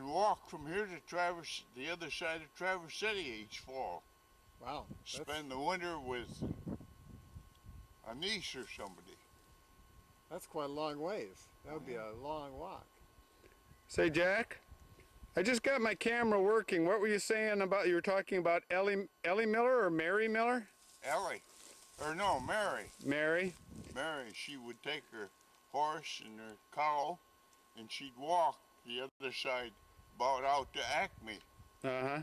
and walk from here to Traverse, the other side of Traverse City each fall. Wow. Spend the winter with a niece or somebody. That's quite a long ways. That would be a long walk. Say, Jack, I just got my camera working. What were you saying about, you were talking about Ellie Miller or Mary Miller? Ellie. Or no, Mary. Mary. Mary, she would take her horse and her cow, and she'd walk the other side about out to Acme. Uh-huh.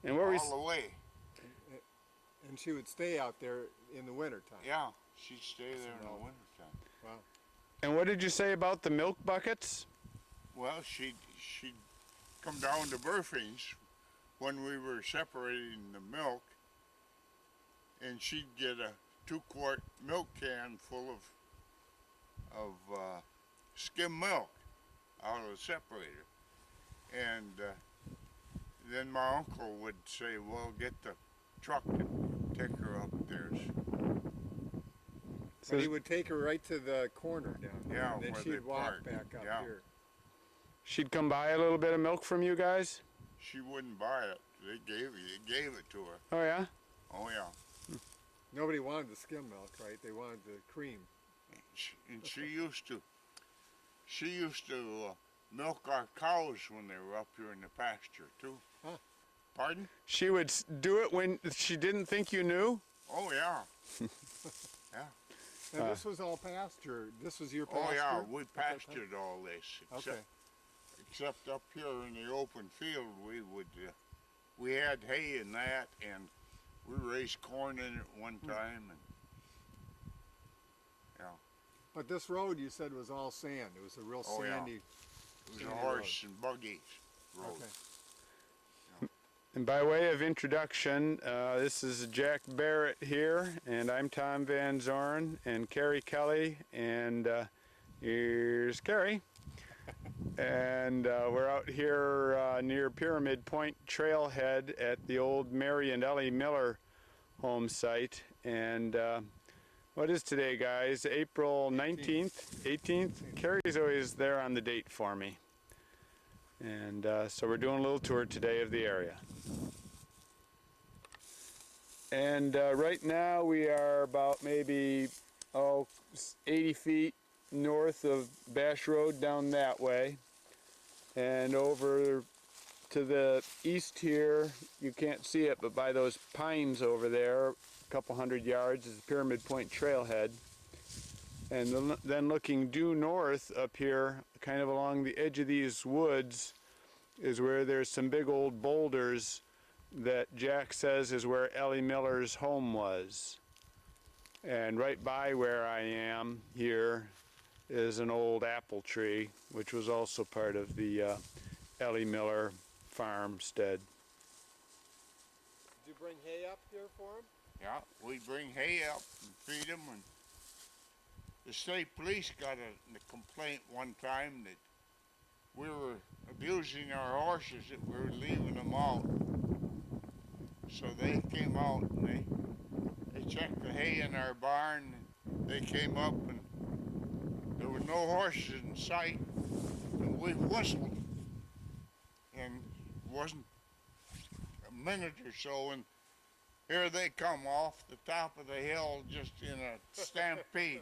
And what were you... All the way. And she would stay out there in the wintertime. Yeah, she'd stay there in the wintertime. Wow. And what did you say about the milk buckets? Well, she'd come down to Burfing's when we were separating the milk, and she'd get a 2-quart milk can full of skim milk out of the separator. And then my uncle would say, well, get the truck and take her upstairs. So he would take her right to the corner down there, Yeah, and then where she'd they walk parked. back up Yeah. here. She'd come buy a little bit of milk from you guys? She wouldn't buy it. They gave it to her. Oh, yeah? Oh, yeah. Nobody wanted the skim milk, right? They wanted the cream. And she used to milk our cows when they were up here in the pasture too. Huh. Pardon? She would do it when she didn't think you knew? Oh yeah. Yeah. And this was all pasture. This was your pasture? Oh yeah, we pastured all this. Except up here in the open field, we had hay and that, and we raised corn in it one time, and yeah. But this road you said was all sand. It was a real sandy. Yeah. It was a horse and buggy road. Okay. And by way of introduction, this is Jack Barratt here, and I'm Tom Van Zorn, and Carrie Kelly, and here's Carrie. And we're out here near Pyramid Point Trailhead at the old Mary and Ellie Miller home site. And what is today, guys? April 19th, 18th? Carrie's always there on the date for me. And so we're doing a little tour today of the area. And right now we are about maybe 80 feet north of Bash Road down that way. And over to the east here, you can't see it, but by those pines over there, a couple hundred yards, is the Pyramid Point Trailhead. And then looking due north up here, kind of along the edge of these woods, is where there's some big old boulders that Jack says is where Ellie Miller's home was. And right by where I am here is an old apple tree, which was also part of the Ellie Miller farmstead. Did you bring hay up here for him? Yeah, we bring hay up and feed them, and the state police got a complaint one time that we were abusing our horses, that we were leaving them out. So they came out and they checked the hay in our barn, and they came up and there were no horses in sight, and we whistled, and it wasn't a minute or so, and here they come off the top of the hill just in a stampede.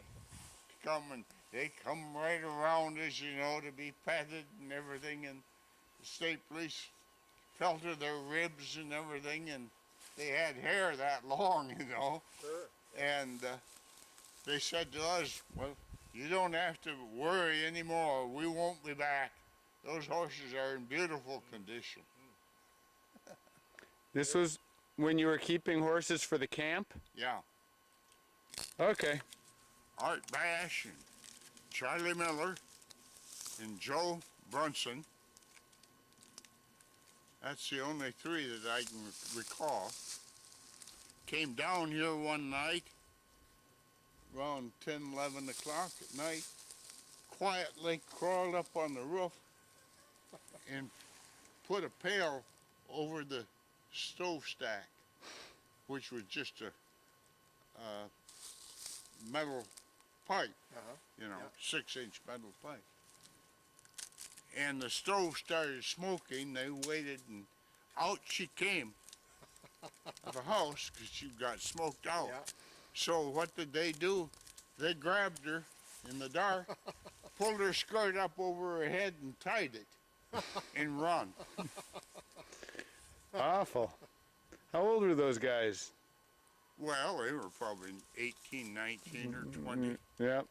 They come right around us, you know, to be petted and everything, and the state police felt of their ribs and everything, and they had hair that long, you know. Sure. And they said to us, well, you don't have to worry anymore. We won't be back. Those horses are in beautiful condition. This was when you were keeping horses for the camp? Yeah. Okay. Art Bash and Charlie Miller and Joe Brunson. That's the only three that I can recall. Came down here one night around 10, 11 o'clock at night, quietly crawled up on the roof and put a pail over the stove stack, which was just a metal pipe, you know, 6-inch metal pipe. and the stove started smoking. They waited, and out she came of the house because she got smoked out. Yeah. So what did they do? They grabbed her in the dark, pulled her skirt up over her head and tied it and run. Awful. How old were those guys? Well, they were probably 18, 19, or 20. Yeah. Yeah.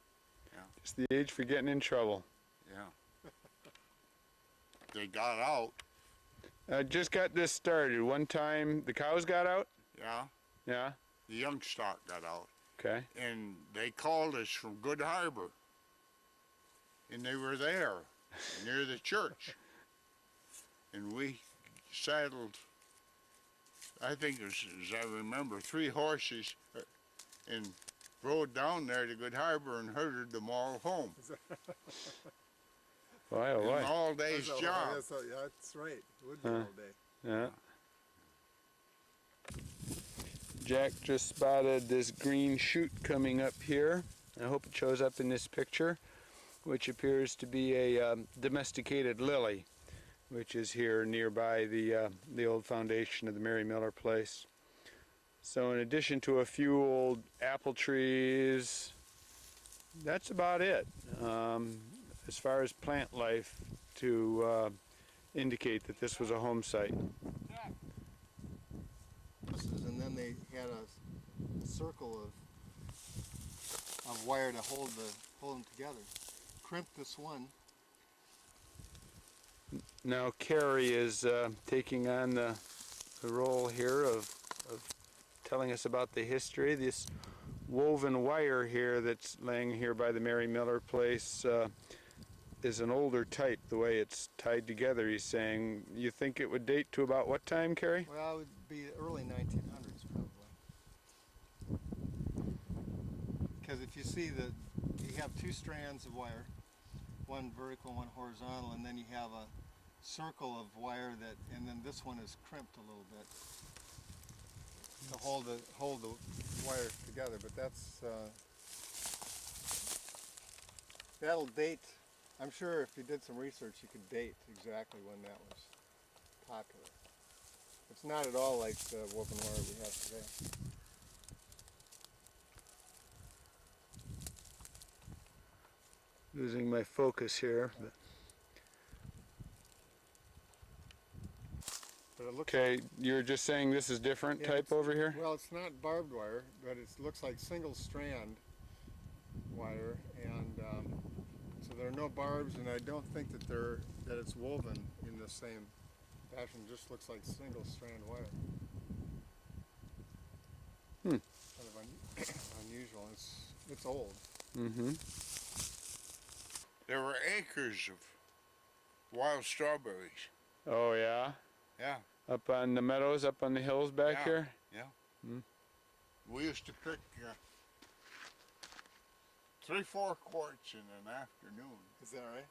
Just the age for getting in trouble. Yeah. They got out. I just got this started. One time the cows got out. Yeah. Yeah. The young stock got out. Okay. And they called us from Good Harbor. And they were there near the church. And we saddled, I think it was, as I remember, 3 horses and rode down there to Good Harbor and herded them all home. Why, oh, An why? all day's job. Yeah, that's right. It would be all day. Yeah. Jack just spotted this green shoot coming up here. I hope it shows up in this picture, which appears to be a domesticated lily, which is here nearby the old foundation of the Mary Miller place. So in addition to a few old apple trees, that's about it as far as plant life to indicate that this was a home site. And then they had a circle of wire to hold them together. Crimped this one. Now Carrie is taking on the role here of telling us about the history. This woven wire here that's laying here by the Mary Miller place is an older type, the way it's tied together. He's saying, you think it would date to about what time, Carrie? Well, it would be early 1900s probably. Because if you see that you have 2 strands of wire, one vertical, one horizontal, and then you have a circle of wire and then this one is crimped a little bit to hold the wire together. But that's that'll date. I'm sure if you did some research, you could date exactly when that was popular. It's not at all like the woven wire we have today. Losing my focus here. But it looks Okay, you're just saying this is different Yeah, type it's- over here? Well, it's not barbed wire, but it looks like single strand wire, and so there are no barbs, and I don't think that it's woven in the same fashion. It just looks like single strand wire. Kind of unusual. It's old. Mm-hmm. There were acres of wild strawberries. Oh, yeah? Yeah. Up on the meadows, up on the hills back Yeah. here? Yeah. Hmm. We used to pick 3-4 quarts in an afternoon. Is that right?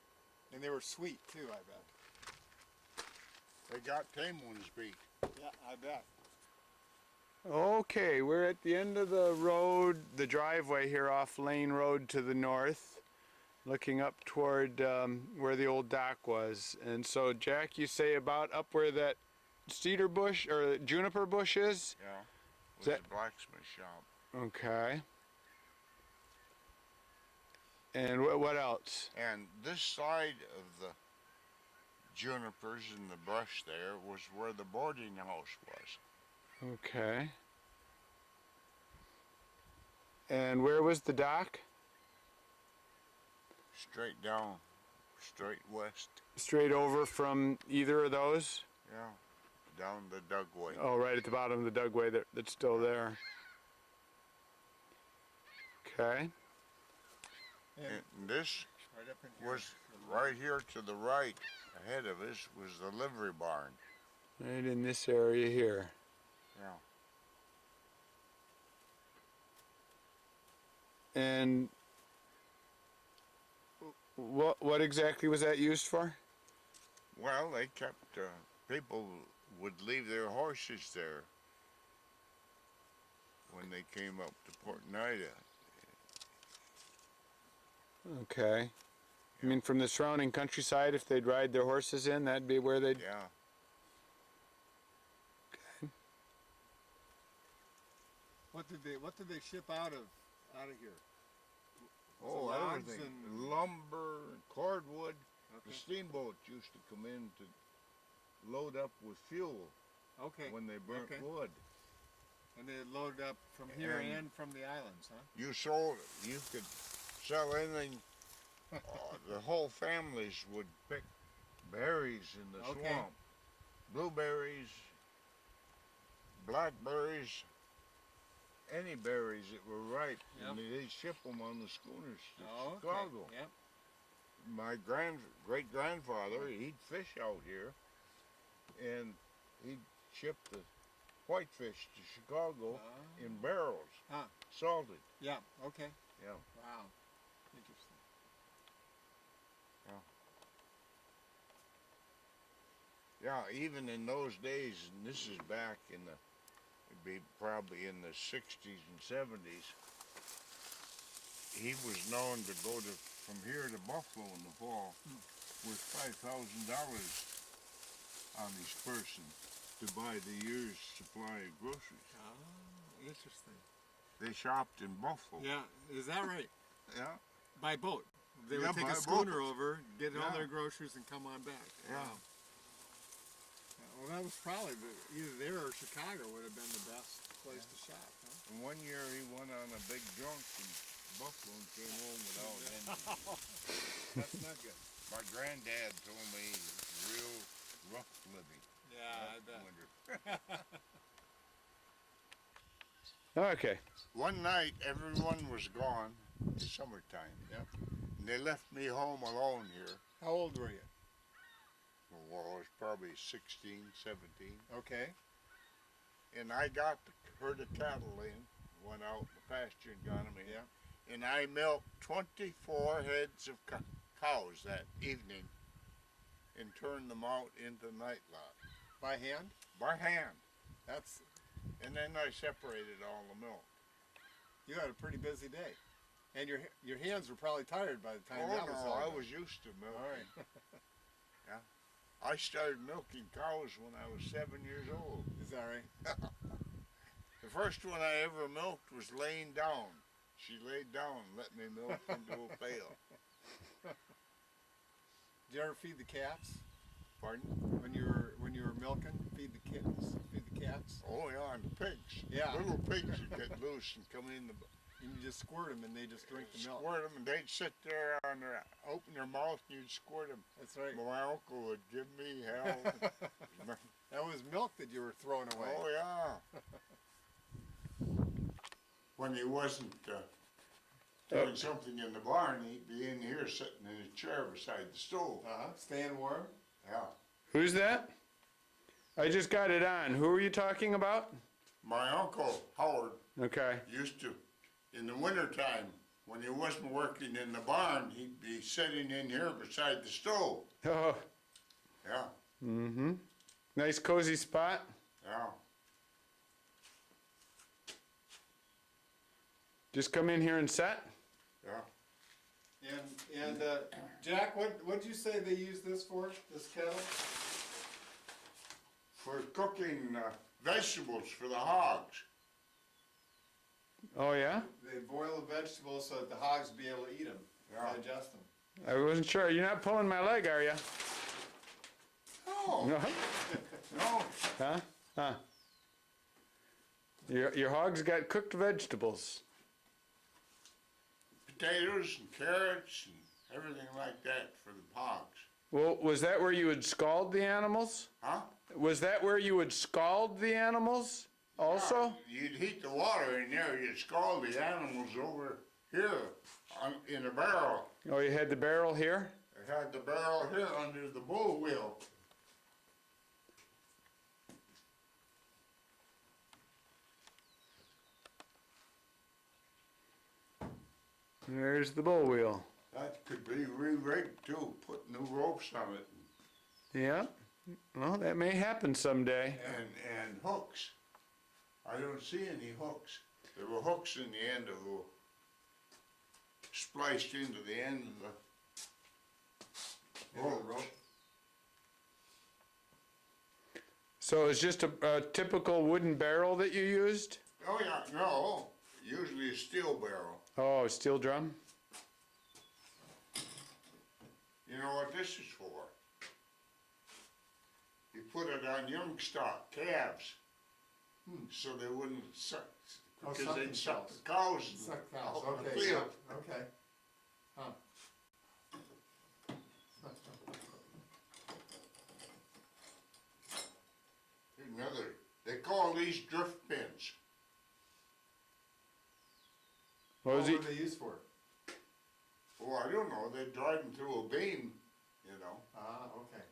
And they were sweet too, I bet. They got tame ones beat. Yeah, I bet. Okay, we're at the end of the road, the driveway here off Lane Road to the north, looking up toward where the old dock was. And so, Jack, you say about up where that cedar bush or juniper bush is? Yeah. It was that- a blacksmith shop. Okay. And what else? And this side of the junipers and the brush there was where the boarding house was. Okay. And where was the dock? Straight down, straight west. Straight over from either of those? Yeah. Down the Dugway. Oh, right at the bottom of the Dugway that's still there. Okay. And this Right up in here. was right here to the right, ahead of us, was the livery barn. Right in this area here. Yeah. And what exactly was that used for? Well, they kept, people would leave their horses there when they came up to Oneida. Okay. I mean, from the surrounding countryside, if they'd ride their horses in, that'd be where they'd. Yeah. What did they ship out of here? Oh, logs everything. and- Lumber, cordwood. The Okay. steamboats used to come in to load up with fuel Okay. when they burnt Okay. wood. And they loaded up from here And- and from the islands, huh? You sold it. You could sell anything. The whole families would pick berries in the Okay. swamp. Blueberries, blackberries, any berries that were ripe. Yep. And they'd ship them on the schooners to Oh, okay. Chicago. Yep. My great-grandfather, he'd fish out here, and he'd ship the whitefish to Chicago Ah. in barrels, Huh. salted. Yeah. Okay. Yeah. Wow. Interesting. Yeah, even in those days, and this is back in it'd be probably in the 60s and 70s, he was known to go from here to Buffalo in the fall with $5,000 on his person to buy the year's supply of groceries. Oh, interesting. They shopped in Buffalo. Yeah. Is that right? Yeah. By boat. They Yeah, would take by a schooner boat. over, get all Yeah. their groceries, and come on back. Yeah. Wow. Well, that was probably either there or Chicago would have been the best place to shop, huh? And one year he went on a big junk in Buffalo and came home without any. That's not good. My granddad told me it was real rough living. Yeah, I that bet. winter. Okay. One night, everyone was gone. It's summertime. Yep. And they left me home alone here. How old were you? Well, I was probably 16, 17. Okay. And I got the herd of cattle in, went out in the pasture and got them in. Yeah. And I milked 24 heads of cows that evening and turned them out into night lot By hand? by hand. That's And then I separated all the milk. you had a pretty busy day, and your hands were probably tired by the time Oh that was all no, I done. was used to milking. All right. I started milking cows when I was 7 years old. Is that right? The first one I ever milked was laying down. She laid down and let me milk into a pail. Did you ever feed the cats Pardon? when you were milking? Feed the kittens? Feed the cats? Oh yeah, and the pigs. Yeah. Little pigs would get loose and come in And you just squirt them, and they just drink the milk. squirt them, and they'd sit there on open their mouth, and you'd squirt them. That's right. My uncle would give me hell. That was milk that you were throwing away. Oh yeah. When he wasn't doing something in the barn, he'd be in here sitting in a chair beside the stove. Staying warm. Yeah. Who's that? I just got it on. Who are you talking about? My uncle Howard Okay. used to, in the wintertime, when he wasn't working in the barn, he'd be sitting in here beside the stove. Oh. Yeah, Mm-hmm. Nice cozy spot. yeah. Just come in here and set. Yeah. And Jack, what'd you say they use this for? This kettle? For cooking vegetables for the hogs. Oh yeah? They boil the vegetables so that the hogs be able to eat them, Yeah. digest them. I wasn't sure. You're not pulling my leg, are you? No, No. no. Huh? Huh? Your hogs got cooked vegetables. Potatoes and carrots and everything like that for the hogs. Well, was that where you would scald the animals? Huh? Was that where you would scald the animals also? You'd heat the water in there, you'd scald the animals over here in a barrel. Oh, you had the barrel here? I had the barrel here under the bull wheel. There's the bull wheel. That could be re-rigged too, put new ropes on it Yeah. Well, that may happen someday. and hooks. I don't see any hooks. There were hooks in the end of the, spliced into the end of the End of the rope. So it's just a typical wooden barrel that you used? Oh yeah, no, usually a steel barrel. Oh, steel drum? You know what this is for? You put it on young stock calves, so they wouldn't suck, Oh, because suck they'd suck themselves. the cows Suck cows, out in the okay, field. yeah, okay. Huh. Here's another, they call these drift pins. What was he? What were they used for? Oh, I don't know, they drive them through a beam, you know. Ah, okay.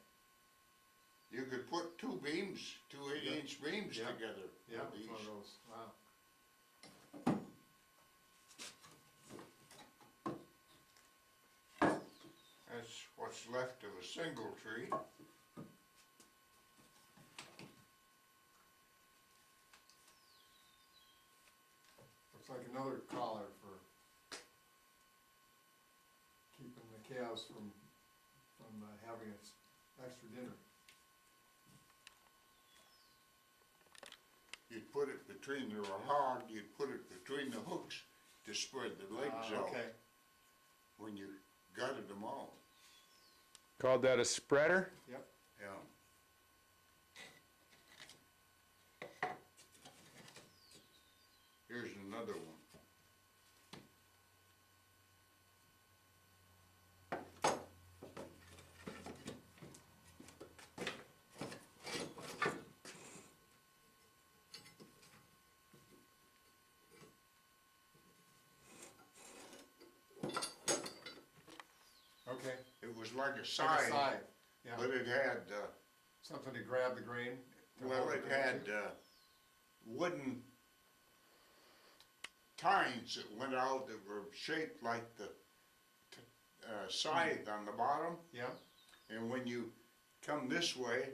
You could put two beams, two 8-inch beams Yeah. together. Yeah, with it's one of these. those, wow. That's what's left of a single tree. Looks like another collar for keeping the cows from having extra dinner. You'd put it between the hog, you'd put it between the hooks to spread the legs out Okay. when you gutted them all. Called that a spreader? Yep. Yeah. Here's another one. Okay. It was like a Like a side, side, yeah. but it had, Something to grab the grain. to well, hold the it grain had to. wooden tines that went out that were shaped like the scythe on the bottom. Yeah, And when you come this way,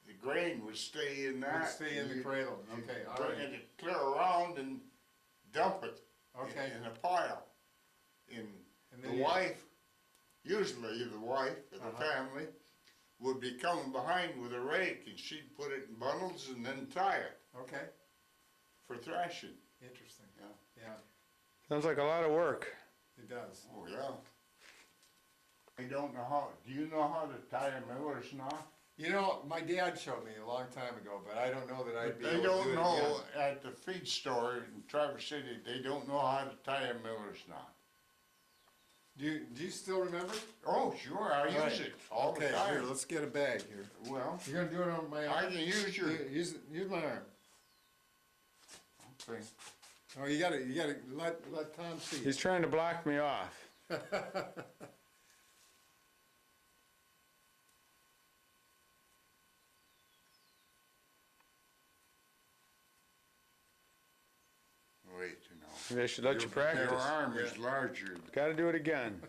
the grain would stay in that. would stay in the You- cradle, you okay, all bring right, it clear around and dump it okay. in a pile. And And the then you- wife, usually the wife of the Uh-huh. family, would be coming behind with a rake and she'd put it in bundles and then tie it Okay, for thrashing. interesting, Yeah. yeah, Sounds like a lot of work. it does. Oh, yeah. I don't know how, do you know how to tie a miller's knot? You know, my dad showed me a long time ago, but I don't know that I'd be They able to do don't it know, again. at the feed store in Traverse City, they don't know how to tie a miller's knot. Do you still remember? Oh, sure, I Right. use it all the Okay, here, time. let's get a bag here. Well, You're gonna do it on my I arm? can use your, Use my arm. okay. Oh, you gotta let Tom see. He's trying to block me off. Wait, you know. Maybe I should let you Your practice. arm is larger. Gotta do it again.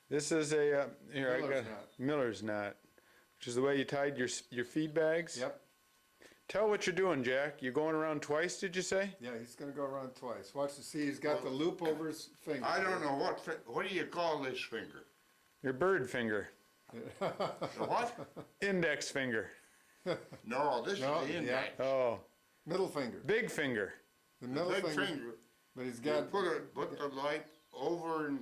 This is a, here, I Miller's got knot. Miller's knot, which is the way you tied your feed bags. Yep, Tell what you're doing, Jack. You're going around twice, did you say? yeah, he's gonna go around twice. Watch to see, he's got the loop over his finger. I don't know what do you call this finger? Your bird finger. The what? Index finger. No, this No, is the yeah. index. Oh, Middle finger, big finger. the The middle big finger, finger. but he's You got, put the light over in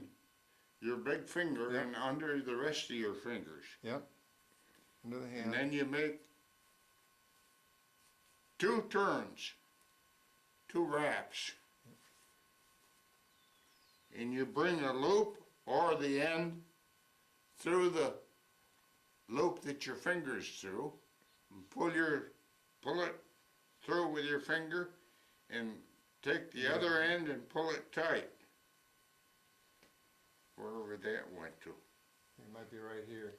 your big finger Yeah. and under the rest of your fingers. yep, under the And hand, then you make 2 turns, 2 wraps. And you bring a loop or the end through the loop that your finger's through, and pull it through with your finger, and take the other end and pull it tight. Wherever that went to, it might be right here,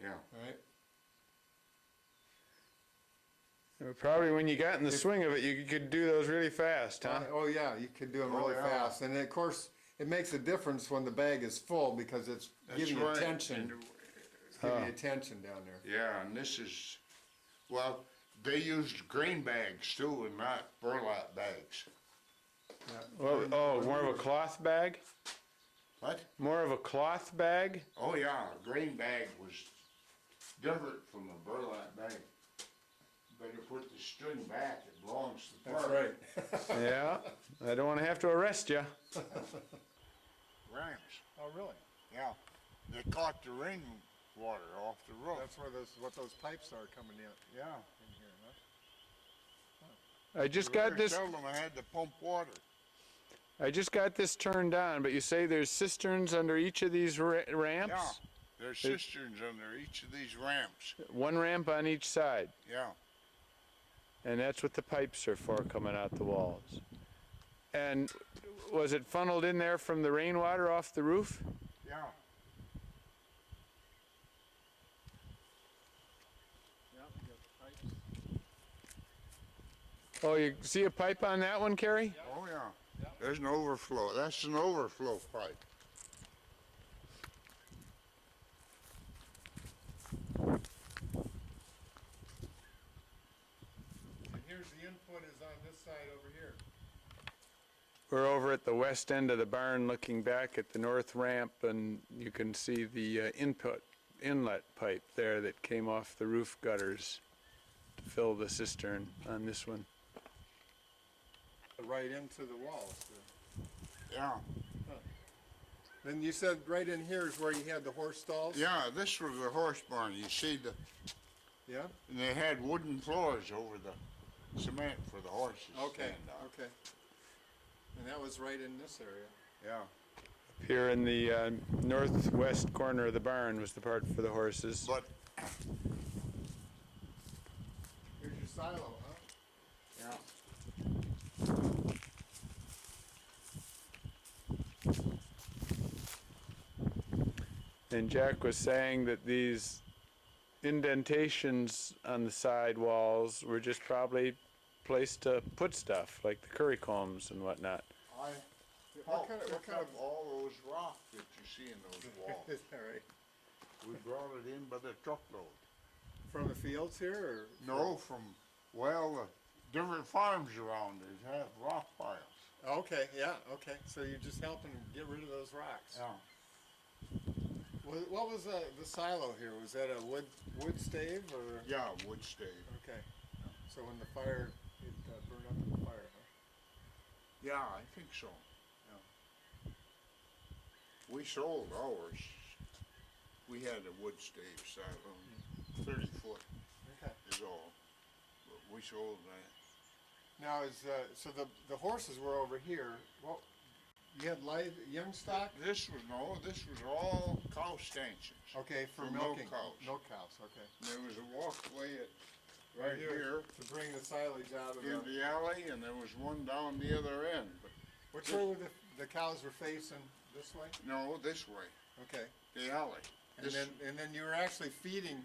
yeah. right? Probably when you got in the swing of it, you could do those really fast, huh? Oh, yeah, you could do them Oh, really yeah. fast, and of course, it makes a difference when the bag is full, because it's That's giving you right. tension, And, it's giving you tension down there. yeah, and this is, well, they used grain bags too, and not burlap bags. Yeah. Well, oh, more of a cloth bag? What? More of a cloth bag? Oh yeah, a grain bag was different from a burlap bag. Better put the string back, it belongs to the park. Yeah, I don't want to have to arrest you. Rams, Oh, really? yeah. They caught the rainwater off the roof. That's where what those pipes are coming in Yeah. here, huh? I just got this. Seldom I had to pump water. I just got this turned on, but you say there's cisterns under each of these ramps? Yeah. There's cisterns under each of these ramps. One ramp on each side. Yeah. And that's what the pipes are for, coming out the walls. And was it funneled in there from the rainwater off the roof? Yeah. Yeah, we got pipes. Oh, you see a pipe on that one, Kerry? Oh yeah. There's an overflow. That's an overflow pipe. And here's the input is on this side over here. We're over at the west end of the barn looking back at the north ramp, and you can see the inlet pipe there that came off the roof gutters to fill the cistern on this one. Right into the walls. Yeah. Then you said right in here is where you had the horse stalls? Yeah, this was a horse barn. You see Yeah? and they had wooden floors over the cement for the horses to Okay, stand on. okay. And that was right in this area. Yeah. Here in the northwest corner of the barn was the part for the horses. But Here's your silo, huh? yeah. And Jack was saying that these indentations on the side walls were just probably placed to put stuff, like the curry combs and whatnot. What kind of all those rocks that you see in those walls? is that right? We brought it in by the truckload. From the fields here, or? No, from different farms around it have rock piles. Okay, yeah, okay. So you're just helping get rid of those rocks. Yeah. What was the silo here? Was that a wood stave or? Yeah, wood stave. Okay. So when the fire, it burned up in the fire, huh? Yeah, I think so. Yeah. We sold ours. We had a wood stave silo, 30 foot Okay. is all. But we sold that. Now so the horses were over here. Well, you had young stock. This was all cow stanchions. Okay, for milk milking. cows. Milk cows. Okay. There was a walkway right here to bring the silage out of in the alley, and there was one down the other end. But Which way were the cows were facing? This way. no, this way, Okay. the alley. And then you were actually feeding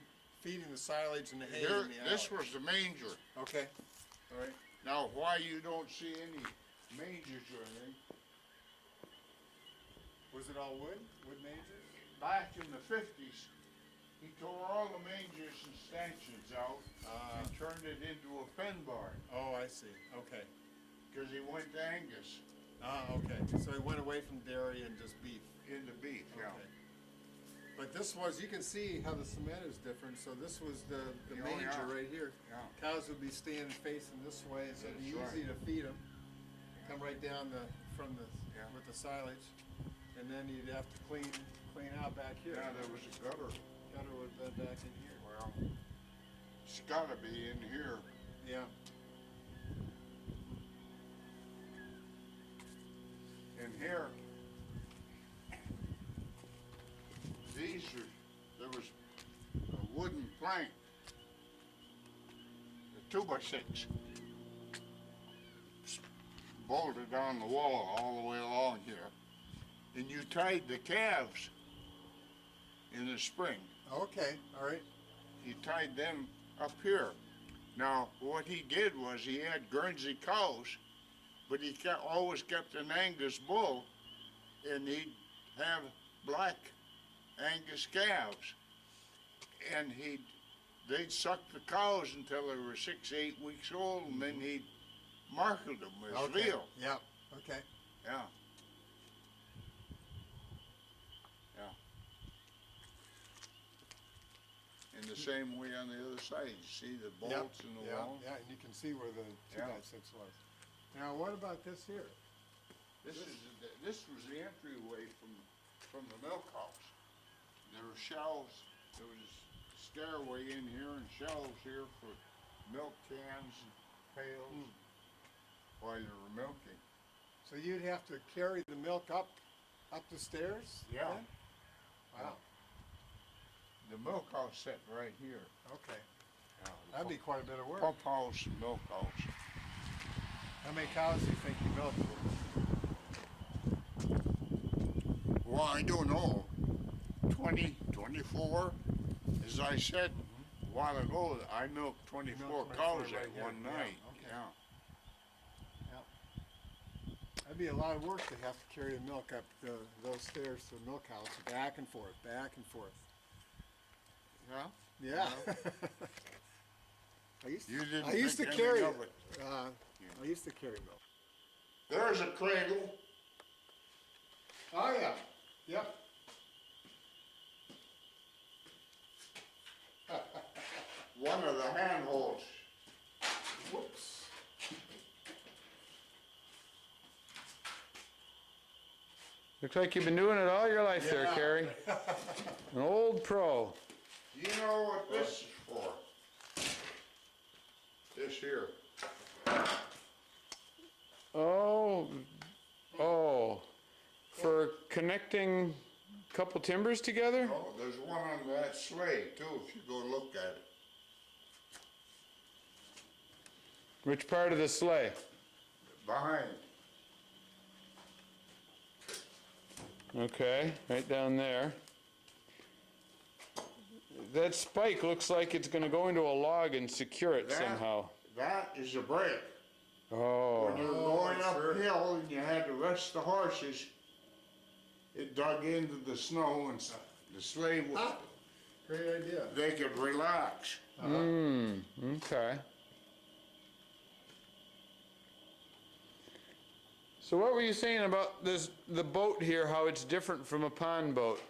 the silage and the hay Here, in the alley. this was the manger. Okay. All right. Now, why you don't see any mangers or anything? Was it all wood? Wood mangers? Back in the 50s, he tore all the mangers and stanchions out and turned it into a pen barn Oh, I see. Okay. because he went to Angus Okay. So he went away from dairy and just beef. into beef. Yeah. Okay. But this was, you can see how the cement is different. So this was the Oh, manger yeah. right here. Yeah. Cows would be standing facing this way, so it'd be That's easy to feed them. Come right down Yeah. with the silage, and then you'd have to clean out back here. Yeah, there was a gutter. Gutter would have been back in here. Well, it's got to be in here. Yeah. In here, there was a wooden plank, a 2x6, bolted on the wall all the way along here. And you tied the calves in the spring. Okay. All right. He tied them up here. Now, what he did was he had Guernsey cows, but he always kept an Angus bull, and he'd have black Angus calves. And they'd suck the cows until they were 6, 8 weeks old, and then he'd market them as Okay. veal. Yeah. Okay. Yeah. And the same way on the other side. You see the bolts in the wall? Yeah, and you can see where the 2x6 was. Now, what about this here? This was the entryway from the milk house. There were shelves. There was a stairway in here and shelves here for milk cans and pails while you were milking. So you'd have to carry the milk up the stairs? Yeah. then? Wow. The milk house set right here. Okay. Yeah, That'd be quite a bit of work. pump house and milk house. How many cows do you think you milked? Well, I don't know. 20, 24. As I said a while ago, I milked 24 24 cows right at here. one Yeah, night. okay. Yeah. That'd be a lot of work to have to carry the milk up those stairs to the milk house, back and forth, back and forth. Yeah. Yeah. I used You didn't I used to think carry anything it. of it. I used to carry milk. There's a cradle. Oh yeah. Yep. One of the handholds. Whoops. Looks like you've been doing it all your life there, Yeah. Carrie. An old pro. Do you know what this is for? This here. Oh, for connecting a couple timbers together? Oh, there's one on that sleigh too, if you go look at it. Which part of the sleigh? Behind. Okay, right down there. That spike looks like it's going to go into a log and secure it somehow. That is a brake. Oh, When you're going uphill and you had to rest the horses, it dug into the snow and the sleigh, Great idea. they could relax. okay. So what were you saying about the boat here, how it's different from a pond boat?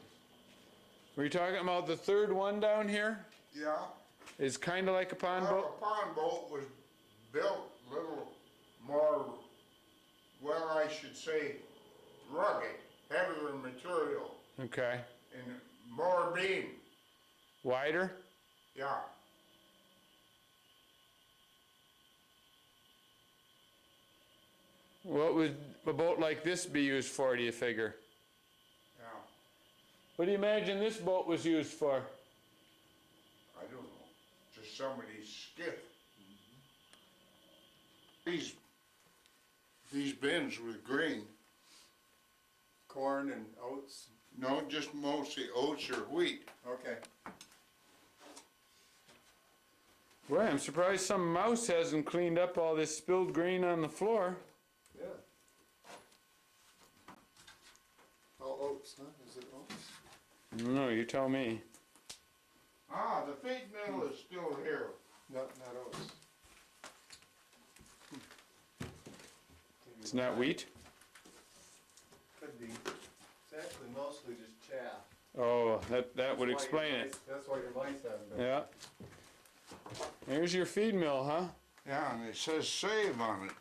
Were you talking about the third one down here? Yeah. Is kind of like a pond Well, boat? a pond boat was built a little more, well, I should say, rugged, heavier material, Okay. and more beam. Wider? Yeah. What would a boat like this be used for, do you figure? Yeah. What do you imagine this boat was used for? I don't know. Just somebody's skiff. These bins with grain. Corn and oats. No, just mostly oats or wheat. Okay. Boy, I'm surprised some mouse hasn't cleaned up all this spilled grain on the floor. Yeah. Oh, oats, huh? Is it oats? No, you tell me. Ah, the feed mill is still here. No, not oats. It's not wheat? Could be. It's actually mostly just chaff. Oh, that would explain it. That's why your mice haven't been. Yeah. There's your feed mill, huh? Yeah, and it says save on it.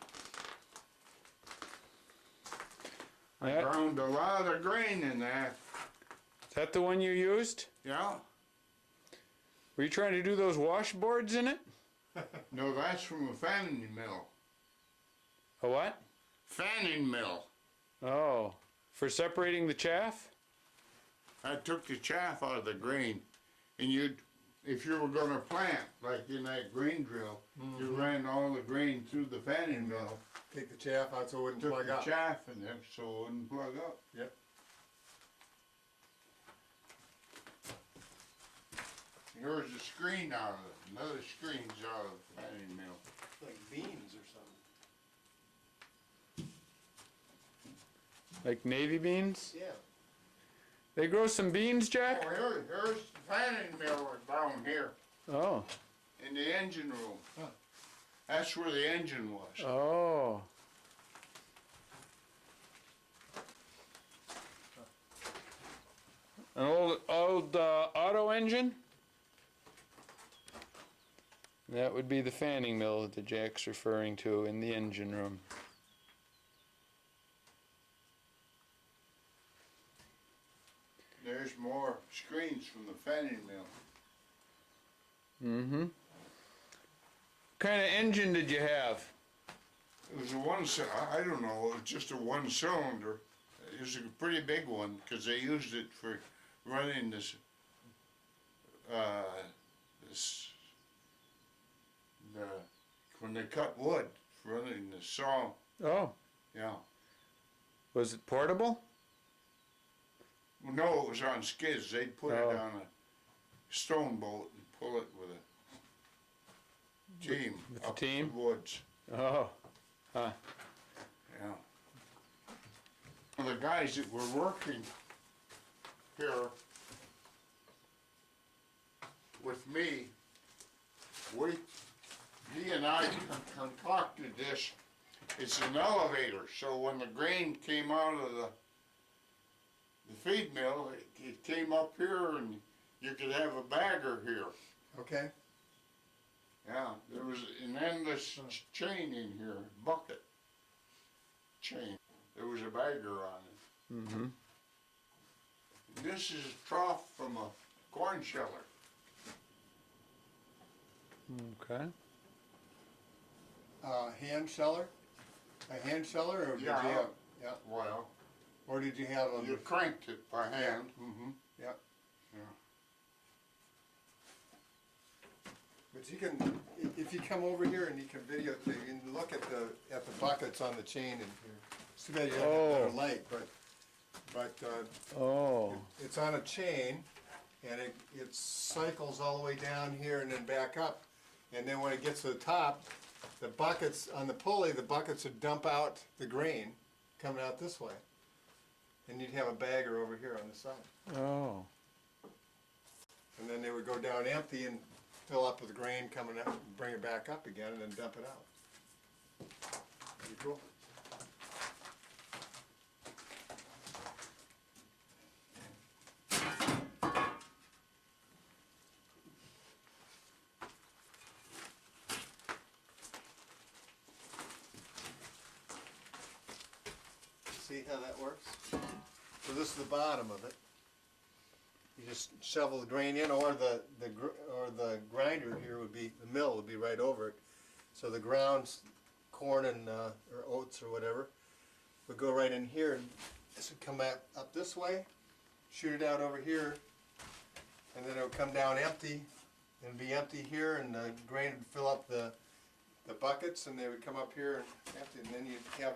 I That- ground a lot of grain in that. Is that the one you used? Yeah? Were you trying to do those washboards in it? No, that's from a fanning mill. A what? Fanning mill. Oh, for separating the chaff? I took the chaff out of the grain, and if you were gonna plant, like in that grain drill, you ran all the grain through the fanning mill, Take the chaff out so it wouldn't took plug the up. chaff in there so it wouldn't plug up. Yep. Here's a screen out of it, another screen's out of the fanning mill. Like beans or something. Like navy beans? Yeah. They grow some beans, Jack? Oh, here's the fanning mill down here Oh. in the engine room. Huh. That's where the engine was. Oh. An old auto engine? That would be the fanning mill that Jack's referring to in the engine room. There's more screens from the fanning mill. Mm-hmm. What kind of engine did you have? It was I don't know, it was just a one cylinder. It was a pretty big one because they used it for running this, when they cut wood, running the saw. Oh, Yeah. was it portable? Well, no, it was on skids. They'd put Oh. it on a stone boat and pull it with a team With the up team? the woods. Oh, huh. Yeah. Well, the guys that were working here with me, he and I concocted this. It's an elevator, so when the grain came out of the feed mill, it came up here and you could have a bagger here. Okay. Yeah, there was an endless chain in here, bucket chain. There was a bagger on it. Mm-hmm. This is a trough from a corn sheller. Okay. Hand sheller? A hand sheller, or did Yeah. you have? Yeah. Well, Or did you have them? you cranked it by hand. Mm-hmm. Yeah. Yeah. But you can, if you come over here and you can videotape, you can look at the buckets on the chain in here. It's too bad you don't have better light, but Oh. it's on a chain, and it cycles all the way down here and then back up. And then when it gets to the top, the buckets on the pulley, the buckets would dump out the grain coming out this way. And you'd have a bagger over here on the side. Oh. And then they would go down empty and fill up with grain coming up, and bring it back up again, and then dump it out. Pretty cool. See how that works? So this is the bottom of it. You just shovel the grain in, or the grinder here would be, the mill would be right over it. So the grounds, corn and or oats or whatever, would go right in here, and this would come up this way, shoot it out over here, and then it would come down empty, and be empty here, and the grain would fill up the buckets, and they would come up here and empty, and then you'd have,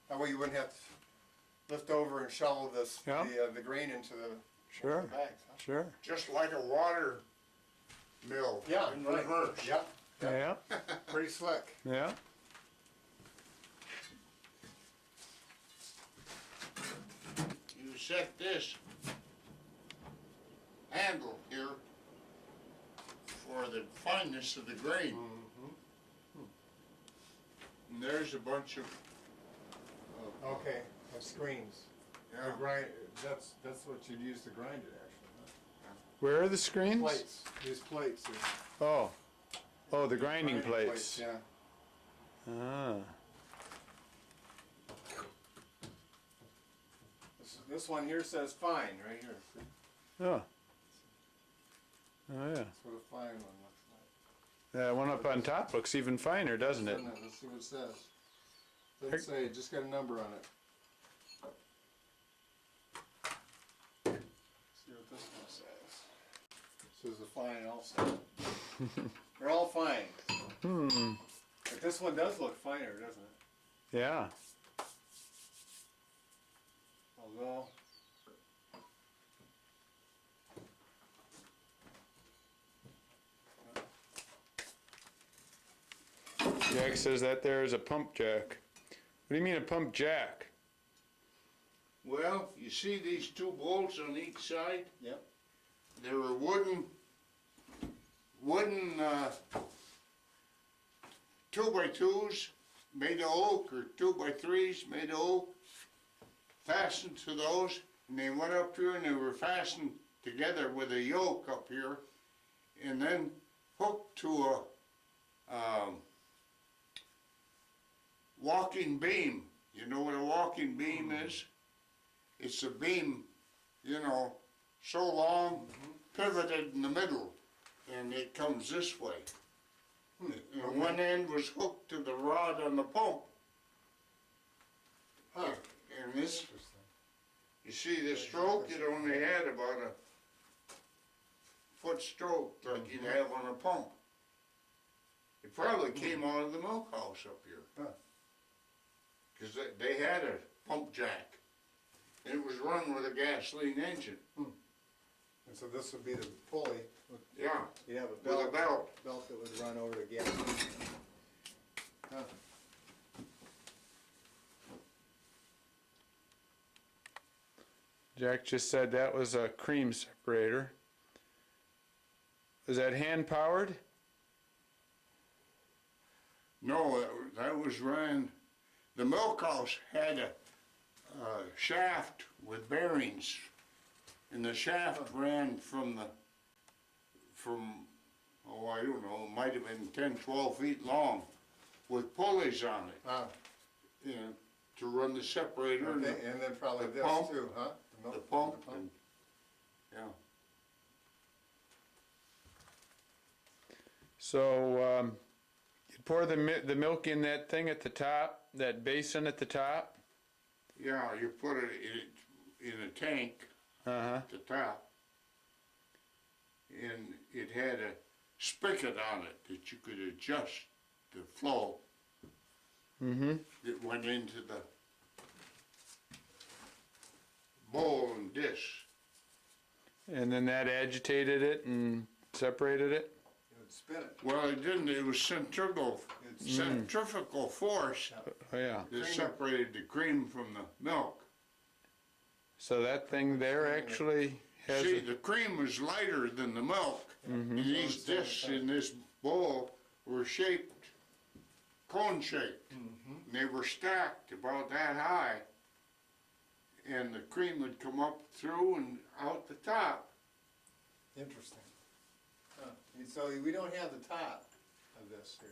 that way you wouldn't have to lift over and shovel the grain into the Sure. bags. Huh? Sure. Just like a water mill Yeah, in right. reverse. Yep. Yeah. Pretty slick. Yeah. You set this handle here for the fineness of the grain. And there's a bunch of Okay, screens. yeah. That's what you'd use to grind it, actually. Where are the screens? Plates. These plates. Oh. Oh, the grinding plates. Yeah. Ah. This one here says fine, right here. Oh. Oh yeah. That's what a fine one looks like. That one up on top looks even finer, doesn't it? Let's see what it says. Doesn't say, it just got a number on it. See what this one says. This is a fine also. They're all fine. Hmm. But this one does look finer, doesn't it? Yeah. Although, Jack says that there is a pump jack. What do you mean a pump jack? Well, you see these two bolts on each side? yep. They were wooden 2x2s made of oak, or 2x3s made of oak, fastened to those, and they went up here and they were fastened together with a yoke up here, and then hooked to walking beam. You know what a walking beam is? It's a beam, you know, so long, pivoted in the middle, and it comes this way. And one end was hooked to the rod on the pump. Huh. And this, you see the stroke, it only had about a foot stroke like you'd have on a pump. It probably came out of the milk house up here. Huh. Because they had a pump jack. And it was run with a gasoline engine. And so this would be the pulley. Yeah, You have a with a belt, belt. that would run over the gas. Huh. Jack just said that was a cream separator. Was that hand powered? No, that was ran, the milk house had a shaft with bearings. And the shaft ran from oh, I don't know, it might have been 10, 12 feet long with pulleys on it, Ah, you know, to run the separator and okay, and then probably the this pump, too, huh? the pump, and, yeah. So you pour the milk in that thing at the top, that basin at the top. Yeah, you put it in a tank at the top, and it had a spigot on it that you could adjust the flow. It went into the bowl and dish. And then that agitated it and separated it. It would spin it. Well, it didn't. It was centrifugal force Oh yeah. that separated the cream from the milk. So that thing there actually has. See, the cream was lighter than the milk, and these discs in this bowl were shaped, cone-shaped. And they were stacked about that high, and the cream would come up through and out the top. Interesting. Huh. So we don't have the top of this here.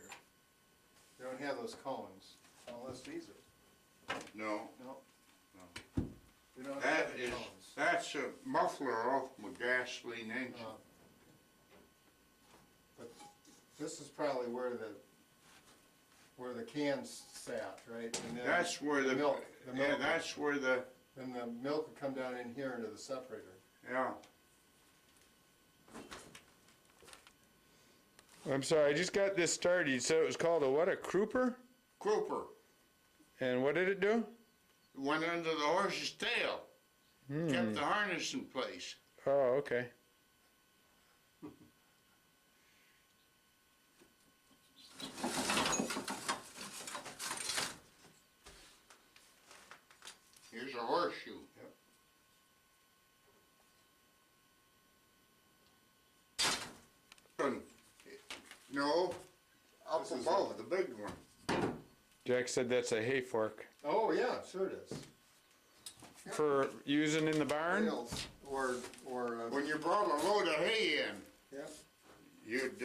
We don't have those cones, unless these are. No, No. No. We don't that have the is, cones. that's a muffler off my gasoline engine. But this is probably where the cans sat, right? And then That's where the milk. The yeah, milk. that's where the, Then the milk would come down in here into the separator. yeah. I'm sorry, I just got this started. You said it was called a what? A crooper? Crooper. And what did it do? Went under the horse's tail. Kept the harness in place. Oh, okay. Here's a horseshoe. And, no, up This is above, the big one. Jack said that's a hay fork. Oh, yeah, sure it is. For using in the barn? Rails, or, When you brought a load of hay in, yeah. you'd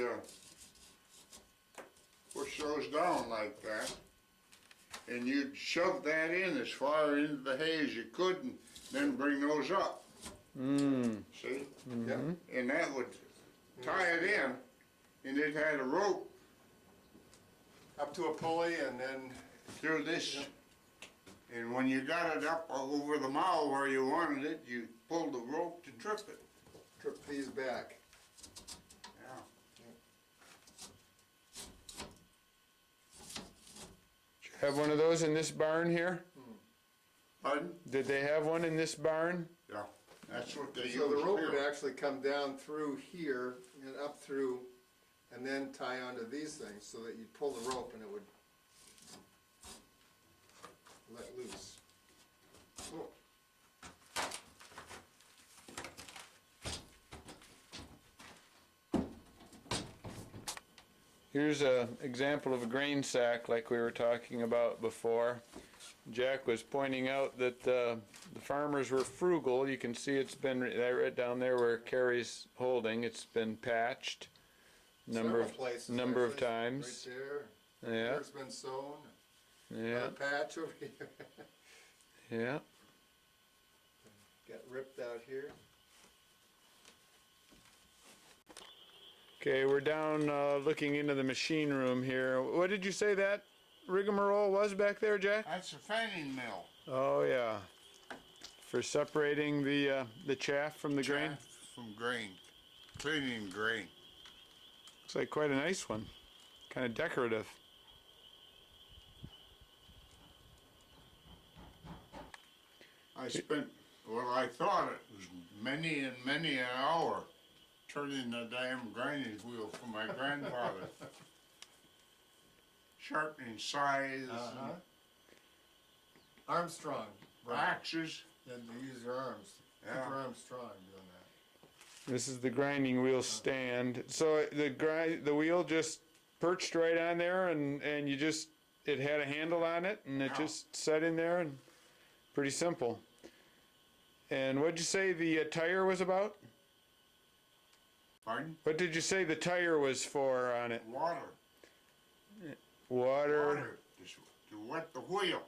push those down like that, and you'd shove that in as far into the hay as you could, and then bring those up. See? Yeah. And that would tie it in, and it had a rope Up to a pulley and then, through this. And when you got it up over the mile where you wanted it, you pulled the rope to trip it. trip these back. Have one of those in this barn here? Pardon? Did they have one in this barn? Yeah, that's what they use So the rope would here. actually come down through here and up through, and then tie onto these things so that you'd pull the rope and it would let loose. Oh. Here's an example of a grain sack like we were talking about before. Jack was pointing out that the farmers were frugal. You can see it's been right down there where Carrie's holding. It's been patched. number Several places, number of actually. times. Right there. Yeah, There's been sown. yeah, A patch over here. yeah. Got ripped out here. Okay, we're down looking into the machine room here. What did you say that rigmarole was back there, Jack? That's a fanning mill. Oh yeah, for separating the chaff from the grain. Chaff from grain. Cleaning grain. Looks like quite a nice one. Kind of decorative. I spent, well, I thought it was many and many an hour turning the damn grinding wheel for my grandfather. Sharpening scythes Uh-huh. Armstrong. and axes. And you use your arms. Keep Yeah. your arms strong doing that. This is the grinding wheel stand. So the wheel just perched right on there, and it had a handle on it, and it Yeah. just set in there, and pretty simple. And what'd you say the tire was about? Pardon? What did you say the tire was for on it? Water. Water. Water. To wet the wheel.